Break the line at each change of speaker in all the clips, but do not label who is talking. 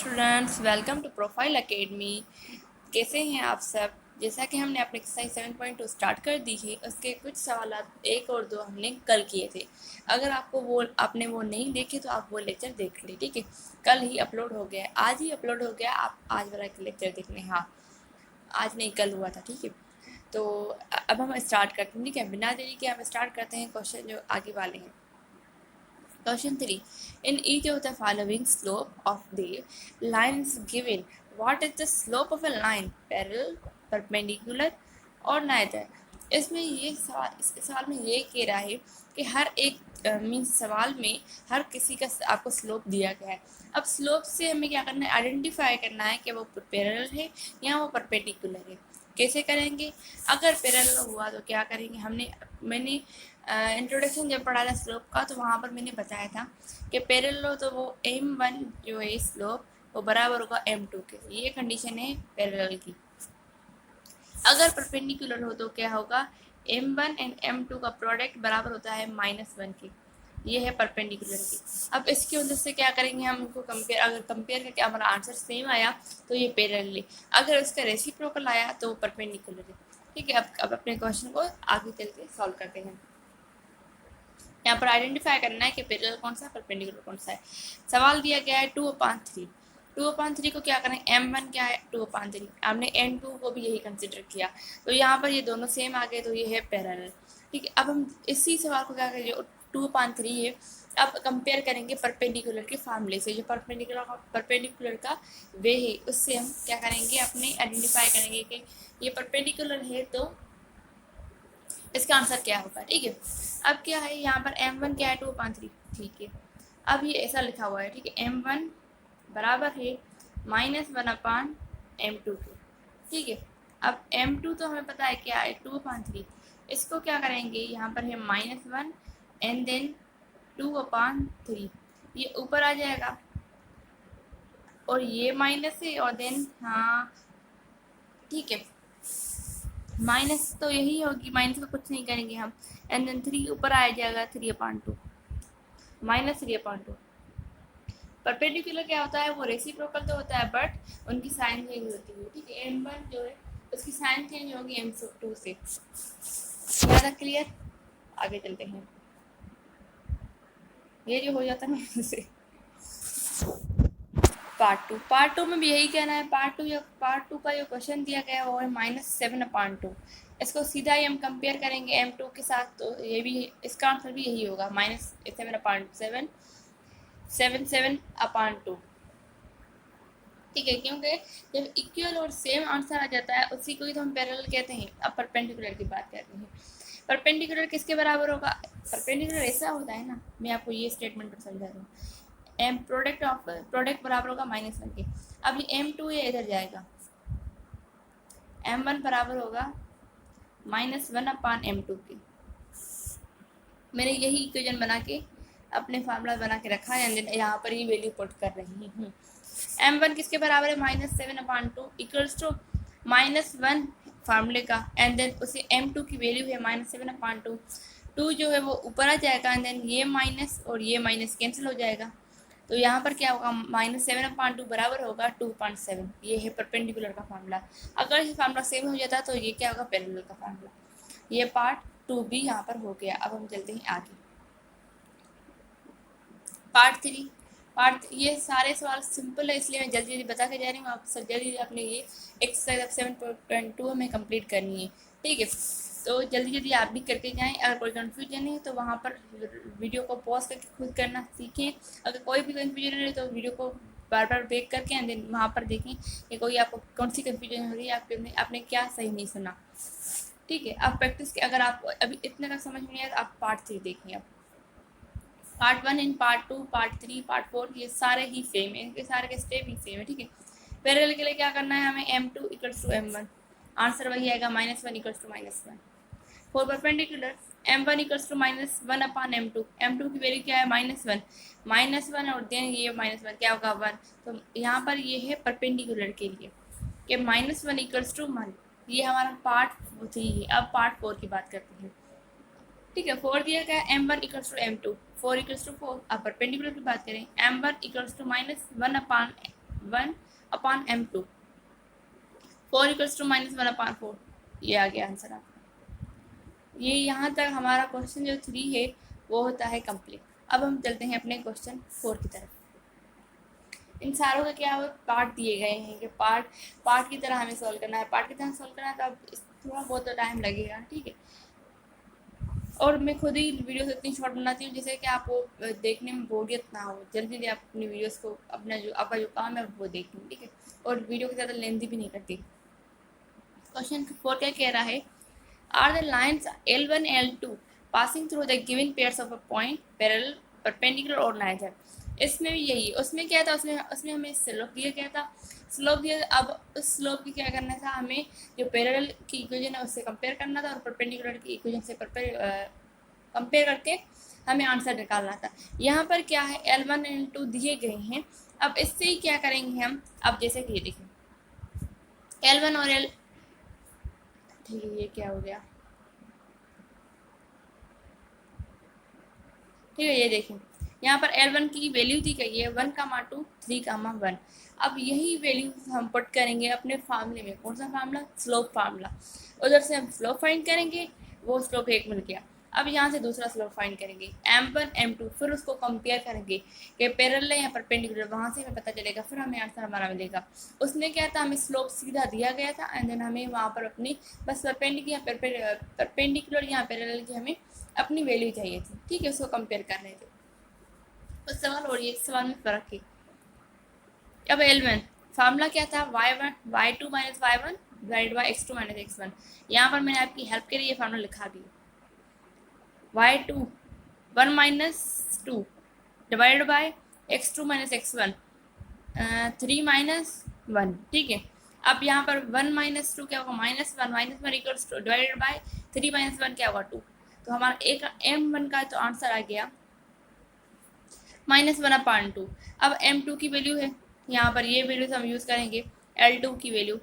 Students, welcome to profile academy. कैसे हैं आप सब। जैसा कि हमने अपने एक्सरसाइज 7.2 स्टार्ट कर दी है, उसके कुछ सवाल एक और दो हमने कल किए थे। अगर आपने वो नहीं देखे तो आप वो लेक्चर देख लें, ठीक है। कल ही अपलोड हो गया है, आज ही अपलोड हो गया। आप आज वाला लेक्चर देख लें। हाँ, आज नहीं कल हुआ था, ठीक है। तो अब हम स्टार्ट करते हैं, ठीक है। बिना देरी के हम स्टार्ट करते हैं क्वेश्चन जो आगे वाले हैं। Question 3. In each of the following slope of the lines given, what is the slope of a line? Parallel, perpendicular और neither? इसमें ये सवाल में ये कह रहा है कि हर एक मीन्स सवाल में हर किसी का आपको स्लोप दिया गया है। अब स्लोप से हमें क्या करना है, आइडेंटिफाई करना है कि वो पैरेलल है या वो परपेंडिकुलर है। कैसे करेंगे? अगर पैरेलल हुआ तो क्या करेंगे, मैंने इंट्रोडक्शन जब पढ़ा था स्लोप का तो वहाँ पर मैंने बताया था कि पैरेलल हो तो वो m1 जो है स्लोप वो बराबर होगा m2 के। ये कंडीशन है पैरेलल की। अगर परपेंडिकुलर हो तो क्या होगा, m1 एंड m2 का प्रोडक्ट बराबर होता है -1 के। ये है परपेंडिकुलर की। अब इसकी वजह से क्या करेंगे, हम इनको कंपेयर, अगर कंपेयर करके हमारा आंसर सेम आया तो ये पैरेलल है, अगर इसका रेसिप्रोकल आया तो परपेंडिकुलर है, ठीक है। अब अपने क्वेश्चन को आगे चल के सॉल्व करते हैं। यहाँ पर आइडेंटिफाई करना है कि पैरेलल कौन सा है, परपेंडिकुलर कौन सा है। सवाल दिया गया है 2/3। 2/3 को क्या करें, m1 क्या है 2/3, हमने n2 को भी यही कंसिडर किया, तो यहाँ पर ये दोनों सेम आ गए तो ये है पैरेलल, ठीक है। अब हम इसी सवाल को क्या करें, जो 2/3 है, अब कंपेयर करेंगे परपेंडिकुलर के फार्मूले से। जो परपेंडिकुलर का वे है उससे हम क्या करेंगे, अपने आइडेंटिफाई करेंगे कि ये परपेंडिकुलर है तो इसका आंसर क्या होगा, ठीक है। अब क्या है, यहाँ पर m1 क्या है 2/3, ठीक है। अब ये ऐसा लिखा हुआ है, ठीक है, m1 बराबर है -1/m2 के, ठीक है। अब m2 तो हमें पता है क्या है 2/3, इसको क्या करेंगे, यहाँ पर है -1 एंड देन 2/3, ये ऊपर आ जाएगा और ये माइनस है और देन हाँ ठीक है, माइनस तो यही होगी, माइनस का कुछ नहीं करेंगे हम, एंड देन 3 ऊपर आ जाएगा 3/2 -3/2। परपेंडिकुलर क्या होता है, वो रेसिप्रोकल तो होता है बट उनकी साइन चेंज होती है, ठीक है। m1 जो है उसकी साइन चेंज होगी m2 से। यहाँ तक क्लियर? आगे चलते हैं। ये जो हो जाता है ना उससे पार्ट टू में भी यही कहना है। पार्ट टू का जो क्वेश्चन दिया गया है वो है -7/2। इसको सीधा ही हम कंपेयर करेंगे m2 के साथ, तो ये भी इसका आंसर भी यही होगा -7/2, ठीक है। क्योंकि जब इक्वल और सेम आंसर आ जाता है उसी को ही तो हम पैरेलल कहते हैं। अब परपेंडिकुलर की बात करते हैं। परपेंडिकुलर किसके बराबर होगा, परपेंडिकुलर ऐसा होता है ना, मैं आपको ये स्टेटमेंट पर समझा दूँ। प्रोडक्ट बराबर होगा -1 के। अब ये m2 ये इधर जाएगा, m1 बराबर होगा -1/m2 के। मैंने यही इक्वेशन बना के अपने फार्मूला बना के रखा है, यहाँ पर ही वैल्यू पुट कर रही हूँ। m1 किसके बराबर है, -7/2 इक्वल्स टू -1 फार्मूले का, एंड देन उसे m2 की वैल्यू है -7/2। 2 जो है वो ऊपर आ जाएगा एंड देन ये माइनस और ये माइनस कैंसिल हो जाएगा, तो यहाँ पर क्या होगा, -7/2 बराबर होगा 2.7। ये है परपेंडिकुलर का फार्मूला। अगर ये फार्मूला सेम हो जाता तो ये क्या होगा, पैरेलल का फार्मूला। ये पार्ट 2 भी यहाँ पर हो गया। अब हम चलते हैं आगे, पार्ट ये सारे सवाल सिंपल है इसलिए मैं जल्दी जल्दी बता के जा रही हूँ। आप सर जल्दी अपने ये एक्सरसाइज 7.2 में कंप्लीट करनी है, ठीक है। तो जल्दी जल्दी आप भी करके जाएं। अगर कोई कन्फ्यूजन है तो वहाँ पर वीडियो को पॉज करके खुद करना सीखें। अगर कोई भी कन्फ्यूजन है तो वीडियो को बार बार ब्रेक करके एंड देन वहाँ पर देखें कि कोई आपको कौन सी कन्फ्यूजन हो रही है, आपने क्या सही नहीं सुना, ठीक है। आप प्रैक्टिस के, अगर आप अभी इतने का समझ में नहीं आया तो आप पार्ट 3 देखें। अब part 1 in part 2 part 3 part 4 ये सारे ही सेम है, इनके सारे के स्टेप ही सेम है, ठीक है। पैरेलल के लिए क्या करना है हमें, m2 = m1, आंसर वही आएगा -1 = -1। For perpendicular m1 = -1/m2, m2 की वैल्यू क्या है -1 और देन ये -1 क्या होगा 1। तो यहाँ पर ये है परपेंडिकुलर के लिए कि -1 = 1। ये हमारा पार्ट 3 है। अब पार्ट 4 की बात करते हैं, ठीक है। 4 दिया गया m1 = m2, 4 = 4। अब परपेंडिकुलर की बात करें, m1 = -1/m2 1/m2, 4 equals to -1/4। ये आ गया आंसर आपका। ये यहाँ तक हमारा क्वेश्चन जो 3 है वो होता है कंप्लीट। अब हम चलते हैं अपने क्वेश्चन 4 की तरफ। इन सारों का क्या पार्ट दिए गए हैं कि पार्ट की तरह हमें सॉल्व करना है। पार्ट की तरह सॉल्व करना है तो अब थोड़ा बहुत तो टाइम लगेगा, ठीक है। और मैं खुद ही वीडियोस इतनी शॉर्ट बनाती हूँ जिससे कि आपको देखने में बोरियत ना हो, जल्दी जल्दी आप अपनी वीडियोस को अपना जो आपका जो काम है वो देखें, ठीक है। और वीडियो को ज़्यादा लेंथी भी नहीं करती। क्वेश्चन 4 क्या कह रहा है, are the lines L1 L2 passing through the given pairs of a point parallel perpendicular और नाइदर। इसमें भी यही, उसमें क्या था, उसमें हमें स्लोप दिया गया था, स्लोप दिया। अब उस स्लोप की क्या करना था, हमें जो पैरेलल की इक्वेशन है उससे कंपेयर करना था और परपेंडिकुलर की इक्वेशन से कंपेयर करके हमें आंसर निकालना था। यहाँ पर क्या है, L1 L2 दिए गए हैं। अब इससे ही क्या करेंगे हम, अब जैसे कि ये देखिए L1 और L, ठीक है, ये क्या हो गया, ठीक है। ये देखें यहाँ पर L1 की वैल्यू दी गई है 1,2 3,1। अब यही वैल्यू हम पुट करेंगे अपने फार्मूले में। कौन सा फार्मूला, स्लोप फार्मूला। उधर से हम स्लोप फाइंड करेंगे, वो स्लोप 1 मिल गया। अब यहाँ से दूसरा स्लोप फाइंड करेंगे M1 M2, फिर उसको कंपेयर करेंगे कि पैरेलल है या परपेंडिकुलर, वहाँ से हमें पता चलेगा, फिर हमें आंसर हमारा मिलेगा। उसमें क्या था, हमें स्लोप सीधा दिया गया था एंड देन हमें वहाँ पर अपनी बस परपेंडिकुलर या पैरेलल की हमें अपनी वैल्यू चाहिए थी, ठीक है, उसको कंपेयर कर रहे थे। उस सवाल और ये सवाल में फ़र्क है। अब L1 फार्मूला क्या था, y1 y2 minus y1 divide by x2 minus x1। यहाँ पर मैंने आपकी हेल्प के लिए ये फार्मूला लिखा दिया, y2 1 minus 2 divide by x2 minus x1 3 minus 1, ठीक है। अब यहाँ पर 1 माइनस 2 क्या होगा, -1 equals two divided by 3 minus 1 क्या होगा 2। तो हमारा एक M1 का तो आंसर आ गया -1/2। अब M2 की वैल्यू है, यहाँ पर ये वैल्यू हम यूज़ करेंगे। L2 की वैल्यू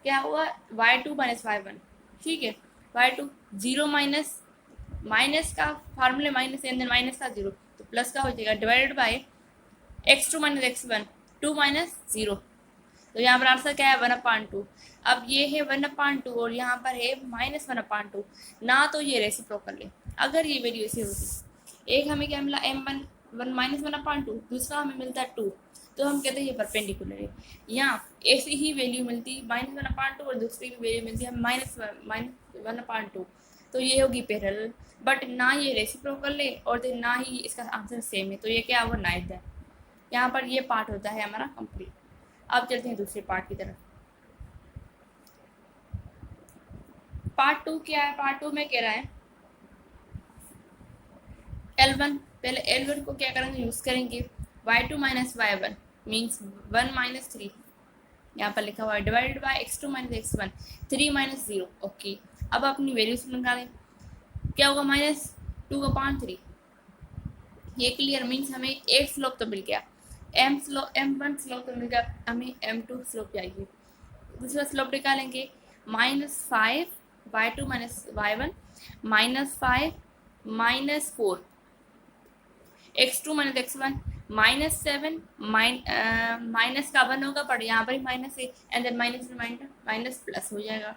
क्या हुआ, y2 माइनस y1, ठीक है। y2 0 माइनस का फार्मूले माइनस एंड देन माइनस का 0, तो प्लस का हो जाएगा divided by x2 minus x1 2 minus 0। तो यहाँ पर आंसर क्या है 1/2। अब ये है 1/2 और यहाँ पर है -1/2 ना, तो ये रेसिप्रोकल है। अगर ये वैल्यू ऐसी होती, एक हमें क्या मिला M1 -1/2, दूसरा हमें मिलता है 2, तो हम कहते हैं ये परपेंडिकुलर है। यहाँ ऐसी ही वैल्यू मिलती -1/2 और दूसरी भी वैल्यू मिलती है -1/2, तो ये होगी पैरेलल। बट ना ये रेसिप्रोकल है और ना ही इसका आंसर सेम है, तो ये क्या होगा, नाइदर। यहाँ पर ये पार्ट होता है हमारा कंप्लीट। अब चलते हैं दूसरे पार्ट की तरफ। पार्ट 2 क्या है, पार्ट 2 में कह रहा है L1, पहले L1 को क्या करेंगे, यूज़ करेंगे y2 minus y1 means 1 minus 3, यहाँ पर लिखा हुआ है divided by x2 minus x1 3 minus 0, okay. अब अपनी वैल्यूज निकालें, क्या होगा -2/3, ये क्लियर मीन्स हमें एक स्लोप तो मिल गया, M1 स्लोप तो मिल गया, हमें M2 स्लोप चाहिए। दूसरा स्लोप निकालेंगे -5 y2 minus y1 -5 -4 x2 minus x1 -7 minus का 1 होगा, पर यहाँ पर ही माइनस है एंड देन माइनस प्लस हो जाएगा,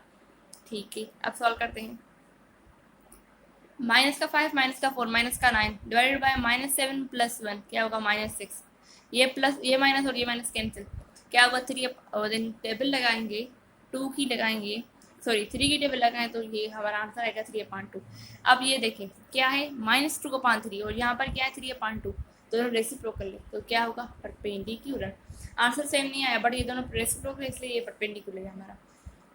ठीक है। अब सॉल्व करते हैं, माइनस का 5 माइनस का 4 माइनस का 9 डिवाइडेड बाय -7 प्लस 1 क्या होगा -6। ये प्लस ये माइनस और ये माइनस कैंसिल, क्या होगा 3, और देन टेबल लगाएंगे 2 की लगाएंगे, सॉरी 3 की टेबल लगाएं तो ये हमारा आंसर आएगा 3/2। अब ये देखें क्या है -2/3 और यहाँ पर क्या है 3/2, दोनों रेसिप्रोकल है, तो क्या होगा परपेंडिकुलर। आंसर सेम नहीं आया बट ये दोनों रेसिप्रोकल इसलिए ये परपेंडिकुलर है हमारा।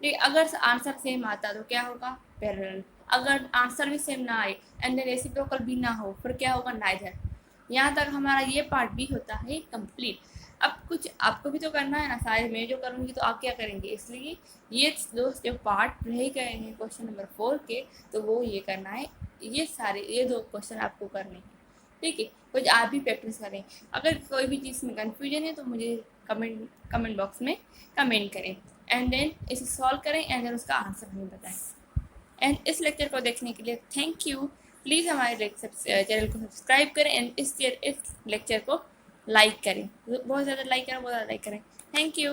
ठीक, अगर आंसर सेम आता तो क्या होगा पैरेलल। अगर आंसर भी सेम ना आए एंड देन रेसिप्रोकल भी ना हो, फिर क्या होगा नाइदर। यहाँ तक हमारा ये पार्ट भी होता है कंप्लीट। अब कुछ आपको भी तो करना है ना, शायद मैं जो करूँगी तो आप क्या करेंगे, इसलिए ये जो पार्ट रह गए हैं क्वेश्चन नंबर 4 के, तो वो ये करना है, ये 2 क्वेश्चन आपको करने हैं, ठीक है। कुछ आप भी प्रैक्टिस करें। अगर कोई भी चीज़ में कन्फ्यूजन है तो मुझे कमेंट बॉक्स में कमेंट करें एंड देन इसे सॉल्व करें एंड देन उसका आंसर हमें बताएं। एंड इस लेक्चर को देखने के लिए थैंक यू। प्लीज़ हमारे चैनल को सब्सक्राइब करें एंड इस लेक्चर को लाइक करें, बहुत ज़्यादा लाइक करें, बहुत ज़्यादा लाइक करें। Thank you.